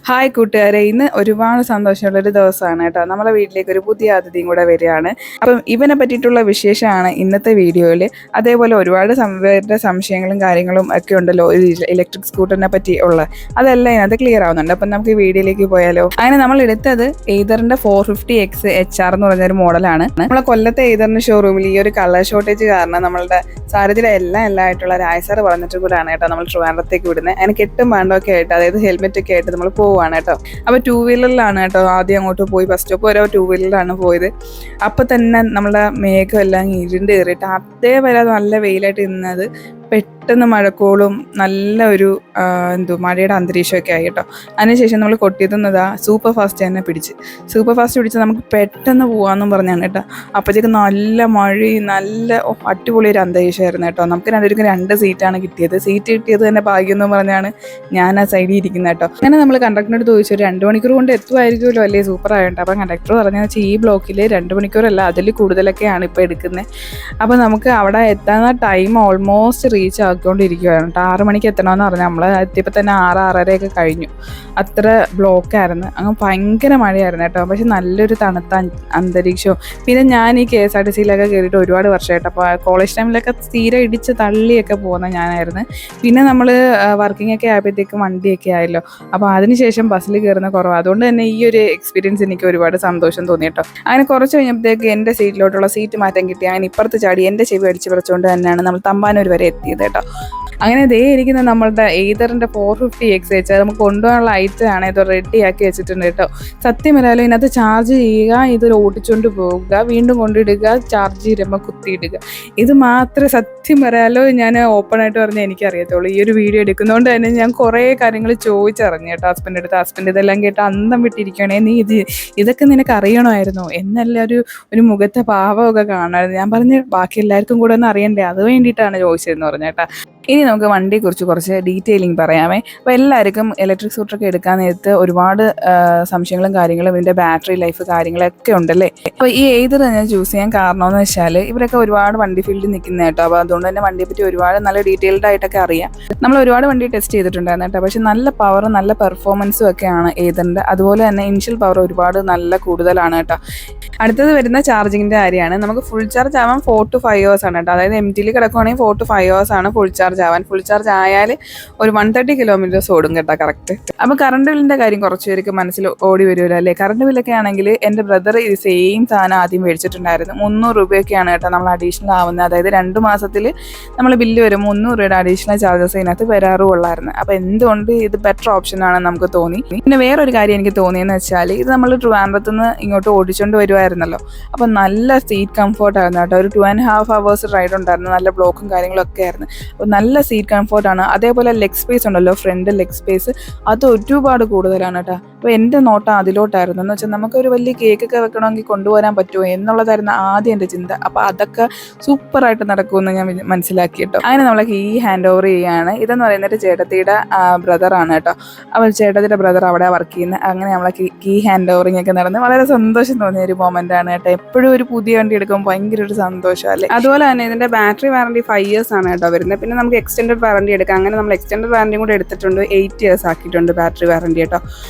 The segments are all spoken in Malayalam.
ഹായ് കൂട്ടുകാരെ, ഇന്ന് ഒരുപാട് സന്തോഷമുള്ളൊരു ദിവസമാണ് കേട്ടോ. നമ്മളെ വീട്ടിലേക്ക് ഒരു പുതിയ അതിഥിയും കൂടെ വരികയാണ്. അപ്പം ഇവനെ പറ്റിയിട്ടുള്ള വിശേഷമാണ് ഇന്നത്തെ വീഡിയോയിൽ. അതേപോലെ ഒരുപാട് പേരുടെ സംശയങ്ങളും കാര്യങ്ങളും ഒക്കെ ഉണ്ടല്ലോ ഒരു ഇലക്ട്രിക് സ്കൂട്ടറിനെ പറ്റി ഉള്ളത്. അതെല്ലാം ഇതിനകത്ത് ക്ലിയർ ആവുന്നുണ്ട്. അപ്പം നമുക്ക് ഈ വീഡിയോയിലേക്ക് പോയാലോ. അങ്ങനെ നമ്മൾ എടുത്തത് എയ്തറിൻ്റെ 450X HR എന്ന് പറഞ്ഞൊരു മോഡലാണ്. നമ്മളെ കൊല്ലത്തെ എയ്തറിൻ്റെ ഷോറൂമിൽ ഈ ഒരു കളർ ഷോർട്ടേജ് കാരണം നമ്മളുടെ സാരഥിയുടെ എല്ലാമായിട്ടുള്ള രായസാറ് പറഞ്ഞിട്ട് കൂടെയാണ് കേട്ടോ നമ്മൾ ട്രിവാൻഡ്രത്തേക്ക് വിടുന്നത്. അതിന് കെട്ടും പാണ്ടൊക്കെ ആയിട്ട്, അതായത് ഹെൽമെറ്റ് ഒക്കെ ആയിട്ട് നമ്മൾ പോവുകയാണ് കേട്ടോ. അപ്പോൾ 2 വീലറിലാണ് കേട്ടോ ആദ്യം അങ്ങോട്ട് പോയി. ബസ് സ്റ്റോപ്പ് വരെ 2 വീലറിലാണ് പോയത്. അപ്പോൾ തന്നെ നമ്മുടെ മേഘം എല്ലാം ഇരുണ്ട് കയറിയിട്ട് അതേവരെ നല്ല വെയിലായിട്ട് നിന്നത് പെട്ടെന്ന് മഴക്കോളും നല്ല ഒരു മഴയുടെ അന്തരീക്ഷമൊക്കെ ആയി കേട്ടോ. അതിനുശേഷം നമ്മൾ കൊട്ടിയെത്തുന്നതാ സൂപ്പർ ഫാസ്റ്റ് തന്നെ പിടിച്ച് നമുക്ക് പെട്ടെന്ന് പോകാമെന്നും പറഞ്ഞാണ് കേട്ടോ. അപ്പോഴത്തേക്ക് നല്ല മഴയും നല്ല അടിപൊളി ഒരു അന്തരീക്ഷമായിരുന്നു കേട്ടോ. നമുക്ക് രണ്ടുപേർക്കും 2 സീറ്റാണ് കിട്ടിയത്. സീറ്റ് കിട്ടിയത് തന്നെ ഭാഗ്യം എന്ന് പറഞ്ഞാണ് ഞാൻ ആ സൈഡിൽ ഇരിക്കുന്നത് കേട്ടോ. അങ്ങനെ നമ്മൾ കണ്ടക്ടറിനോട് ചോദിച്ചു, 2 മണിക്കൂർ കൊണ്ട് എത്തുമായിരിക്കുമല്ലോ അല്ലേ, സൂപ്പർ ആയിട്ട്. അപ്പം കണ്ടക്ടർ പറഞ്ഞതെന്ന് വെച്ചാൽ ഈ ബ്ലോക്കിൽ 2 മണിക്കൂറല്ല, അതിൽ കൂടുതലൊക്കെയാണ് ഇപ്പോൾ എടുക്കുന്നത്. അപ്പോൾ നമുക്ക് അവിടെ എത്താൻ ടൈം ഓൾമോസ്റ്റ് റീച്ച് ആക്കിക്കൊണ്ടിരിക്കുകയാണ് കേട്ടോ. 6 മണിക്ക് എത്തണമെന്ന് പറഞ്ഞാൽ നമ്മൾ എത്തിയപ്പോൾ തന്നെ 6-6:30 കഴിഞ്ഞു. അത്ര ബ്ലോക്കായിരുന്നു. അങ്ങ് ഭയങ്കര മഴയായിരുന്നു കേട്ടോ. പക്ഷെ നല്ലൊരു തണുത്ത അന്തരീക്ഷവും. പിന്നെ ഞാൻ ഈ KSRTCയിലൊക്കെ കയറിയിട്ട് ഒരുപാട് വർഷമായിട്ട്. അപ്പോൾ കോളേജ് ടൈമിലൊക്കെ തീരെ ഇടിച്ച് തള്ളിയൊക്കെ പോകുന്ന ഞാനായിരുന്നു. പിന്നെ നമ്മൾ വർക്കിംഗ് ഒക്കെ ആയപ്പോഴത്തേക്കും വണ്ടിയൊക്കെ ആയല്ലോ. അപ്പോൾ അതിനുശേഷം ബസ്സിൽ കയറുന്ന കുറവ്. അതുകൊണ്ട് തന്നെ ഈ ഒരു എക്സ്പീരിയൻസ് എനിക്ക് ഒരുപാട് സന്തോഷം തോന്നി കേട്ടോ. അങ്ങനെ കുറച്ച് കഴിഞ്ഞപ്പോഴത്തേക്ക് എൻ്റെ സീറ്റിലോട്ടുള്ള സീറ്റ് മാറ്റം കിട്ടി. അങ്ങനെ ഇപ്പുറത്ത് ചാടി എൻ്റെ ചെവി അടിച്ച് പറിച്ചുകൊണ്ട് തന്നെയാണ് നമ്മൾ തമ്പാനൂർ വരെ എത്തിയത് കേട്ടോ. അങ്ങനെ ദേ ഇരിക്കുന്ന നമ്മളുടെ എയ്തറിൻ്റെ 450X HR നമുക്ക് കൊണ്ടുപോകാനുള്ള ഐറ്റമാണ്. ഇത് റെഡിയാക്കി വെച്ചിട്ടുണ്ട് കേട്ടോ. സത്യം വരാലോ, ഇതിനകത്ത് ചാർജ് ചെയ്യുക, ഇത് ഓടിച്ചുകൊണ്ട് പോവുക, വീണ്ടും കൊണ്ടിടുക, ചാർജ് ചെയ്യുമ്പോൾ കുത്തിയിടുക. ഇത് മാത്രമേ സത്യം വരാലോ ഞാൻ ഓപ്പണായിട്ട് പറഞ്ഞാൽ എനിക്കറിയത്തുള്ളൂ. ഈ ഒരു വീഡിയോ എടുക്കുന്നതുകൊണ്ട് തന്നെ ഞാൻ കുറേ കാര്യങ്ങൾ ചോദിച്ചറിഞ്ഞു കേട്ടോ ഹസ്ബൻഡ്. ഹസ്ബൻഡ് ഇതെല്ലാം കേട്ട് അന്തം വിട്ടിരിക്കണേ, നീ ഇതൊക്കെ നിനക്ക് അറിയണമായിരുന്നോ എന്നല്ല ഒരു മുഖത്തെ ഭാവമൊക്കെ കാണാമായിരുന്നു. ഞാൻ പറഞ്ഞ് ബാക്കി എല്ലാവർക്കും കൂടെ ഒന്ന് അറിയണ്ടേ, അത് വേണ്ടിയിട്ടാണ് ചോദിച്ചതെന്ന് പറഞ്ഞേട്ടാ. ഇനി നമുക്ക് വണ്ടിയെക്കുറിച്ച് കുറച്ച് ഡീറ്റെയിലിംഗ് പറയാമേ. അപ്പോൾ എല്ലാവർക്കും ഇലക്ട്രിക് സ്കൂട്ടറൊക്കെ എടുക്കാൻ നേരത്ത് ഒരുപാട് സംശയങ്ങളും കാര്യങ്ങളും ഇതിൻ്റെ ബാറ്ററി ലൈഫ് കാര്യങ്ങളൊക്കെ ഉണ്ടല്ലേ. അപ്പോൾ ഈ ഏത് തന്നെ ചൂസ് ചെയ്യാൻ കാരണമെന്ന് വെച്ചാൽ ഇവരൊക്കെ ഒരുപാട് വണ്ടി ഫീൽഡിൽ നിൽക്കുന്ന കേട്ടോ. അപ്പോൾ അതുകൊണ്ട് തന്നെ വണ്ടിയെ പറ്റി ഒരുപാട് നല്ല ഡീറ്റെയിൽഡ് ആയിട്ടൊക്കെ അറിയാം. നമ്മൾ ഒരുപാട് വണ്ടി ടെസ്റ്റ് ചെയ്തിട്ടുണ്ടായിരുന്നു കേട്ടോ. പക്ഷേ നല്ല പവറും നല്ല പെർഫോമൻസും ഒക്കെയാണ് ഏതിൻ്റെ. അതുപോലെ തന്നെ ഇനിഷ്യൽ പവർ ഒരുപാട് നല്ല കൂടുതലാണ് കേട്ടോ. അടുത്തത് വരുന്ന ചാർജിങ്ങിൻ്റെ കാര്യമാണ്. നമുക്ക് ഫുൾ ചാർജ് ആവാൻ 4 to 5 hours ആണ് കേട്ടോ. അതായത് MTയിൽ കിടക്കുവാണെങ്കിൽ 4 to 5 hours ആണ് ഫുൾ ചാർജ് ആവാൻ. ഫുൾ ചാർജ് ആയാൽ ഒരു 130 kilometers ഓടും കേട്ടോ കറക്റ്റ്. അപ്പോൾ കറണ്ട് ബില്ലിൻ്റെ കാര്യം കുറച്ച് പേർക്ക് മനസ്സിൽ ഓടി വരുമല്ലോ അല്ലേ. കറണ്ട് ബില്ലൊക്കെ ആണെങ്കിൽ എൻ്റെ ബ്രദർ ഇത് സെയിം സാധനം ആദ്യം മേടിച്ചിട്ടുണ്ടായിരുന്നു. 300 രൂപയൊക്കെയാണ് കേട്ടോ നമ്മൾ അഡീഷണൽ ആവുന്നത്. അതായത് 2 മാസത്തിൽ നമ്മൾ ബില്ല് വരും 300 രൂപയുടെ അഡീഷണൽ ചാർജസ് ഇതിനകത്ത് വരാറുള്ളായിരുന്നു. അപ്പോൾ എന്തുകൊണ്ട് ഇത് ബെറ്റർ ഓപ്ഷനാണെന്ന് നമുക്ക് തോന്നി. പിന്നെ വേറൊരു കാര്യം എനിക്ക് തോന്നിയെന്ന് വെച്ചാൽ ഇത് നമ്മൾ ട്രിവാൻഡ്രത്ത് നിന്ന് ഇങ്ങോട്ട് ഓടിച്ചുകൊണ്ട് വരുമായിരുന്നല്ലോ. അപ്പോൾ നല്ല സീറ്റ് കംഫർട്ടായിരുന്നു കേട്ടോ. ഒരു 2.5 hours റൈഡ് ഉണ്ടായിരുന്നു. നല്ല ബ്ലോക്കും കാര്യങ്ങളൊക്കെ ആയിരുന്നു. അപ്പോൾ നല്ല സീറ്റ് കംഫർട്ടാണ്. അതേപോലെ ലെഗ് സ്പേസ് ഉണ്ടല്ലോ, ഫ്രണ്ട് ലെഗ് സ്പേസ് അത് ഒരുപാട് കൂടുതലാണ് കേട്ടോ. അപ്പോൾ എൻ്റെ നോട്ടം അതിലോട്ടായിരുന്നു. എന്ന് വെച്ചാൽ നമുക്കൊരു വലിയ കേക്കൊക്കെ വെക്കണമെങ്കിൽ കൊണ്ടുവരാൻ പറ്റുമോ എന്നുള്ളതായിരുന്നു ആദ്യം എൻ്റെ ചിന്ത. അപ്പോൾ അതൊക്കെ സൂപ്പറായിട്ട് നടക്കുമെന്ന് ഞാൻ മനസ്സിലാക്കി കേട്ടോ. അങ്ങനെ നമ്മൾ കീ ഹാൻഡ് ഓവർ ചെയ്യുകയാണ്. ഇതെന്ന് പറയുന്നത് ചേട്ടത്തിയുടെ ബ്രദറാണ് കേട്ടോ. അപ്പോൾ ചേട്ടത്തിയുടെ ബ്രദർ അവിടെ വർക്ക് ചെയ്യുന്നത്. അങ്ങനെ നമ്മളെ കീ ഹാൻഡ് ഓവറിങ് ഒക്കെ നടന്ന് വളരെ സന്തോഷം തോന്നിയ ഒരു മൊമെൻ്റ് ആണ് കേട്ടോ. എപ്പോഴും ഒരു പുതിയ വണ്ടി എടുക്കുമ്പോൾ ഭയങ്കര ഒരു സന്തോഷം അല്ലേ. അതുപോലെ തന്നെ ഇതിൻ്റെ ബാറ്ററി വാറണ്ടി 5 years ആണ് കേട്ടോ വരുന്നത്. പിന്നെ നമുക്ക് എക്സ്റ്റൻഡഡ് വാറണ്ടി എടുക്കാം. അങ്ങനെ നമ്മൾ എക്സ്റ്റൻഡഡ് വാറണ്ടിയും കൂടെ എടുത്തിട്ടുണ്ട്. 8 years ആക്കിയിട്ടുണ്ട് ബാറ്ററി വാറണ്ടി കേട്ടോ.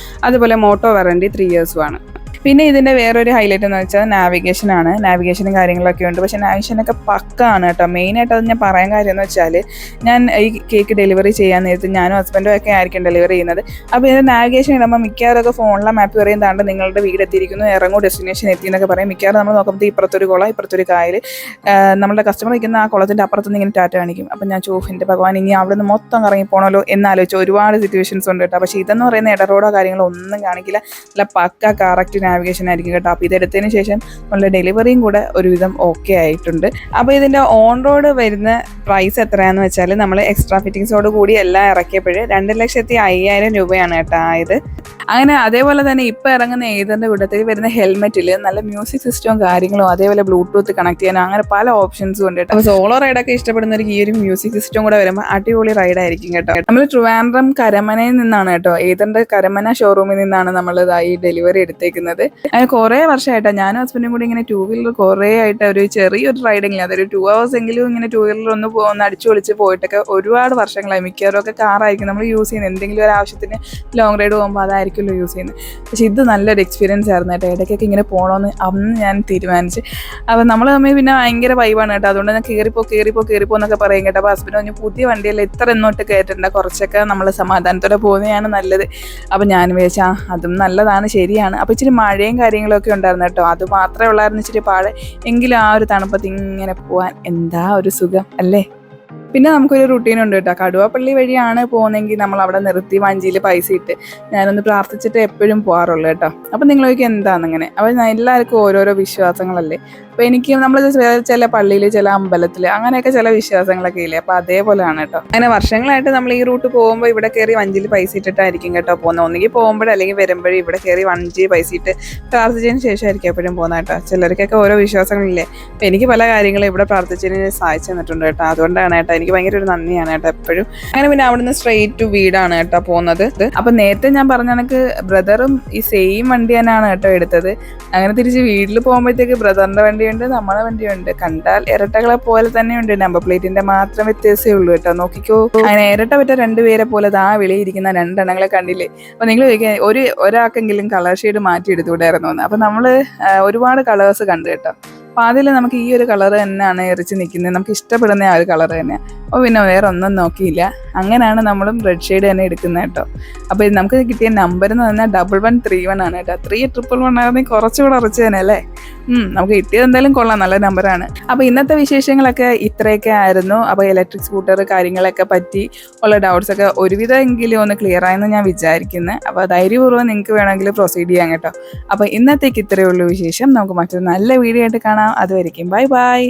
അതുപോലെ മോട്ടോ വാറണ്ടി 3 years ആണ്. പിന്നെ ഇതിൻ്റെ വേറൊരു ഹൈലൈറ്റ് എന്ന് വെച്ചാൽ നാവിഗേഷനാണ്. നാവിഗേഷനും കാര്യങ്ങളൊക്കെ ഉണ്ട്. പക്ഷേ നാവിഗേഷനൊക്കെ പക്കാണ് കേട്ടോ. മെയിനായിട്ട് അത് ഞാൻ പറയാൻ കാര്യം എന്ന് വെച്ചാൽ ഞാൻ ഈ കേക്ക് ഡെലിവറി ചെയ്യാൻ നേരത്ത് ഞാനും ഹസ്ബൻഡും ഒക്കെ ആയിരിക്കും ഡെലിവറി ചെയ്യുന്നത്. അപ്പോൾ ഇതിൻ്റെ നാവിഗേഷൻ ഇടുമ്പോൾ മിക്കവാറൊക്കെ ഫോണിലെ മാപ്പ് പറയും താണ്ട് നിങ്ങളുടെ വീട് എത്തിയിരിക്കുന്നു, ഇറങ്ങൂ, ഡെസ്റ്റിനേഷൻ എത്തി എന്നൊക്കെ പറയും. മിക്കവാറും നമ്മൾ നോക്കുമ്പോൾ ഇപ്പുറത്തൊരു കുളം, ഇപ്പുറത്തൊരു കായൽ, നമ്മുടെ കസ്റ്റമർ നിൽക്കുന്ന ആ കുളത്തിൻ്റെ അപ്പുറത്തുനിന്ന് ഇങ്ങനെ ടാറ്റ കാണിക്കും. അപ്പോൾ ഞാൻ ചോഫിൻ്റെ ഭഗവാൻ ഇനി അവിടെ നിന്ന് മൊത്തം കറങ്ങി പോകണമല്ലോ എന്നാലോചിച്ച് ഒരുപാട് സിറ്റുവേഷൻസ് ഉണ്ട് കേട്ടോ. പക്ഷേ ഇതെന്ന് പറയുന്ന ഇടറോഡോ കാര്യങ്ങളോ ഒന്നും കാണിക്കില്ല. നല്ല പക്ക കറക്റ്റ് നാവിഗേഷൻ ആയിരിക്കും കേട്ടോ. അപ്പോൾ ഇതെടുത്തതിന് ശേഷം നമ്മളുടെ ഡെലിവറിയും കൂടെ ഒരുവിധം ഓക്കെ ആയിട്ടുണ്ട്. അപ്പോൾ ഇതിൻ്റെ ഓൺ റോഡ് വരുന്ന പ്രൈസ് എത്രയാണെന്ന് വെച്ചാൽ നമ്മൾ എക്സ്ട്രാ ഫിറ്റിങ്സോട് കൂടി എല്ലാം ഇറക്കിയപ്പോൾ 2,05,000 രൂപയാണ് കേട്ടോ ആയത്. അങ്ങനെ അതേപോലെ തന്നെ ഇപ്പോൾ ഇറങ്ങുന്ന ഏതിൻ്റെ കൂട്ടത്തിൽ വരുന്ന ഹെൽമെറ്റിൽ നല്ല മ്യൂസിക് സിസ്റ്റവും കാര്യങ്ങളും അതേപോലെ ബ്ലൂടൂത്ത് കണക്ട് ചെയ്യാനും അങ്ങനെ പല ഓപ്ഷൻസും ഉണ്ട് കേട്ടോ. അപ്പോൾ സോളോ റൈഡൊക്കെ ഇഷ്ടപ്പെടുന്നവർക്ക് ഈ ഒരു മ്യൂസിക് സിസ്റ്റം കൂടെ വരുമ്പോൾ അടിപൊളി റൈഡായിരിക്കും കേട്ടോ. നമ്മൾ ട്രിവാൻഡ്രം കരമനയിൽ നിന്നാണ് കേട്ടോ, ഏതിൻ്റെ കരമന ഷോറൂമിൽ നിന്നാണ് നമ്മൾ ഈ ഡെലിവറി എടുത്തേക്കുന്നത്. അങ്ങനെ കുറേ വർഷമായിട്ടാണ് ഞാനും ഹസ്ബൻഡും കൂടി ഇങ്ങനെ 2 വീലർ കുറേ ആയിട്ട് ഒരു ചെറിയൊരു റൈഡിങ്ങിൽ അതൊരു 2 hours എങ്കിലും ഇങ്ങനെ 2 വീലർ ഒന്ന് അടിച്ചു പൊളിച്ച് പോയിട്ടൊക്കെ ഒരുപാട് വർഷങ്ങളായി. മിക്കവാറും ഒക്കെ കാറായിരിക്കും നമ്മൾ യൂസ് ചെയ്യുന്നത്. എന്തെങ്കിലും ഒരു ആവശ്യത്തിന് ലോങ് റൈഡ് പോകുമ്പോൾ അതായിരിക്കും ആയിരിക്കുമല്ലോ യൂസ് ചെയ്യുന്നത്. പക്ഷേ ഇത് നല്ലൊരു എക്സ്പീരിയൻസ് ആയിരുന്നു കേട്ടോ. ഇടയ്ക്കൊക്കെ ഇങ്ങനെ പോകണമെന്ന് അന്ന് ഞാൻ തീരുമാനിച്ച്. അപ്പോൾ നമ്മൾ തമ്മിൽ പിന്നെ ഭയങ്കര വൈബാണ് കേട്ടോ. അതുകൊണ്ട് ഞാൻ കയറിപ്പോ എന്നൊക്കെ പറയും കേട്ടോ. അപ്പോൾ ഹസ്ബൻഡ് പറഞ്ഞു പുതിയ വണ്ടിയല്ല ഇത്ര എന്നോട്ട് കയറ്റണ്ട, കുറച്ചൊക്കെ നമ്മൾ സമാധാനത്തോടെ പോകുന്നതാണ് നല്ലത്. അപ്പോൾ ഞാൻ വിചാരിച്ചാൽ അതും നല്ലതാണ്, ശരിയാണ്. അപ്പോൾ ഇച്ചിരി മഴയും കാര്യങ്ങളൊക്കെ ഉണ്ടായിരുന്നു കേട്ടോ. അത് മാത്രമേ ഉള്ളായിരുന്നു ഇച്ചിരി പാട്. എങ്കിലും ആ ഒരു തണുപ്പത്ത് ഇങ്ങനെ പോകാൻ എന്താ ഒരു സുഖം അല്ലേ. പിന്നെ നമുക്കൊരു റുട്ടീനുണ്ട് കേട്ടോ. കടുവാപ്പള്ളി വഴിയാണ് പോകുന്നതെങ്കിൽ നമ്മൾ അവിടെ നിർത്തി വഞ്ചിയിൽ പൈസ ഇട്ട് ഞാനൊന്ന് പ്രാർത്ഥിച്ചിട്ട് എപ്പോഴും പോകാറുള്ളൂ കേട്ടോ. അപ്പം നിങ്ങളൊക്കെ എന്താണെന്നിങ്ങനെ. അപ്പോൾ എല്ലാവർക്കും ഓരോരോ വിശ്വാസങ്ങളല്ലേ. അപ്പോൾ എനിക്ക് നമ്മൾ ചില പള്ളിയിൽ ചില അമ്പലത്തിൽ അങ്ങനെയൊക്കെ ചില വിശ്വാസങ്ങളൊക്കെ ഇല്ലേ. അപ്പോൾ അതേപോലെയാണ് കേട്ടോ. അങ്ങനെ വർഷങ്ങളായിട്ട് നമ്മൾ ഈ റൂട്ട് പോകുമ്പോൾ ഇവിടെ കയറി വഞ്ചിയിൽ പൈസ ഇട്ടിട്ടായിരിക്കും കേട്ടോ പോകുന്നത്. ഒന്നുകിൽ പോകുമ്പോഴും അല്ലെങ്കിൽ വരുമ്പോഴും ഇവിടെ കയറി വഞ്ചി പൈസ ഇട്ട് പ്രാർത്ഥിച്ചതിന് ശേഷമായിരിക്കും എപ്പോഴും പോകുന്നത് കേട്ടോ. ചിലർക്കൊക്കെ ഓരോ വിശ്വാസങ്ങളില്ലേ. അപ്പോൾ എനിക്ക് പല കാര്യങ്ങളും ഇവിടെ പ്രാർത്ഥിച്ചതിന് സഹായിച്ചു തന്നിട്ടുണ്ട് കേട്ടോ. അതുകൊണ്ടാണ് കേട്ടോ എനിക്ക് ഭയങ്കര ഒരു നന്ദിയാണ് കേട്ടോ എപ്പോഴും. അങ്ങനെ പിന്നെ അവിടുന്ന് സ്ട്രെയിറ്റ് ടു വീടാണ് കേട്ടോ പോകുന്നത്. അപ്പം നേരത്തെ ഞാൻ പറഞ്ഞ കണക്ക് ബ്രദറും ഈ സെയിം വണ്ടി തന്നെയാണ് കേട്ടോ എടുത്തത്. അങ്ങനെ തിരിച്ച് വീട്ടിൽ പോകുമ്പോഴത്തേക്ക് ബ്രദറിൻ്റെ വണ്ടിയുണ്ട്, നമ്മളെ വണ്ടിയുണ്ട്. കണ്ടാൽ ഇരട്ടകളെ പോലെ തന്നെയുണ്ട്, നമ്പർ പ്ലേറ്റിന്റെ മാത്രം വ്യത്യാസമേ ഉള്ളൂ കേട്ടോ. നോക്കിക്കോ, അങ്ങനെ ഇരട്ട പറ്റ രണ്ടുപേരെ പോലെ ആ വെളിയിരിക്കുന്ന രണ്ടെണ്ണങ്ങളെ കണ്ടില്ലേ. അപ്പം നിങ്ങൾ ഒരാൾക്കെങ്കിലും കളർ ഷെയ്ഡ് മാറ്റി എടുത്തുകൂടായിരുന്നു എന്ന്. അപ്പം നമ്മൾ ഒരുപാട് കളേഴ്സ് കണ്ടു കേട്ടോ. അപ്പോൾ അതിൽ നമുക്ക് ഈ ഒരു കളർ തന്നെയാണ് എറിച്ച് നിൽക്കുന്നത്, നമുക്ക് ഇഷ്ടപ്പെടുന്ന ആ ഒരു കളർ തന്നെയാണ്. അപ്പോൾ പിന്നെ വേറെ ഒന്നും നോക്കിയില്ല, അങ്ങനെയാണ് നമ്മളും റെഡ് ഷെയ്ഡ് തന്നെ എടുക്കുന്നത് കേട്ടോ. അപ്പോൾ നമുക്ക് കിട്ടിയ നമ്പർ എന്ന് പറഞ്ഞാൽ 1131 ആണ് കേട്ടോ. 3111 ആയിരുന്നെങ്കിൽ കുറച്ചുകൂടെ ഉറച്ചു തന്നെ അല്ലേ. നമുക്ക് കിട്ടിയത് എന്തായാലും കൊള്ളാം, നല്ല നമ്പറാണ്. അപ്പോൾ ഇന്നത്തെ വിശേഷങ്ങളൊക്കെ ഇത്രയൊക്കെ ആയിരുന്നു. അപ്പോൾ ഇലക്ട്രിക് സ്കൂട്ടർ കാര്യങ്ങളൊക്കെ പറ്റി ഉള്ള ഡൗട്ട്സൊക്കെ ഒരുവിധം എങ്കിലും ഒന്ന് ക്ലിയർ ആയെന്ന് ഞാൻ വിചാരിക്കുന്നത്. അപ്പോൾ ധൈര്യപൂർവ്വം നിങ്ങൾക്ക് വേണമെങ്കിൽ പ്രൊസീഡ് ചെയ്യാം കേട്ടോ. അപ്പോൾ ഇന്നത്തേക്ക് ഇത്രയേ ഉള്ളൂ വിശേഷം. നമുക്ക് മറ്റൊരു നല്ല വീഡിയോ ആയിട്ട് കാണാം. അതുവരെയും ബൈ ബൈ.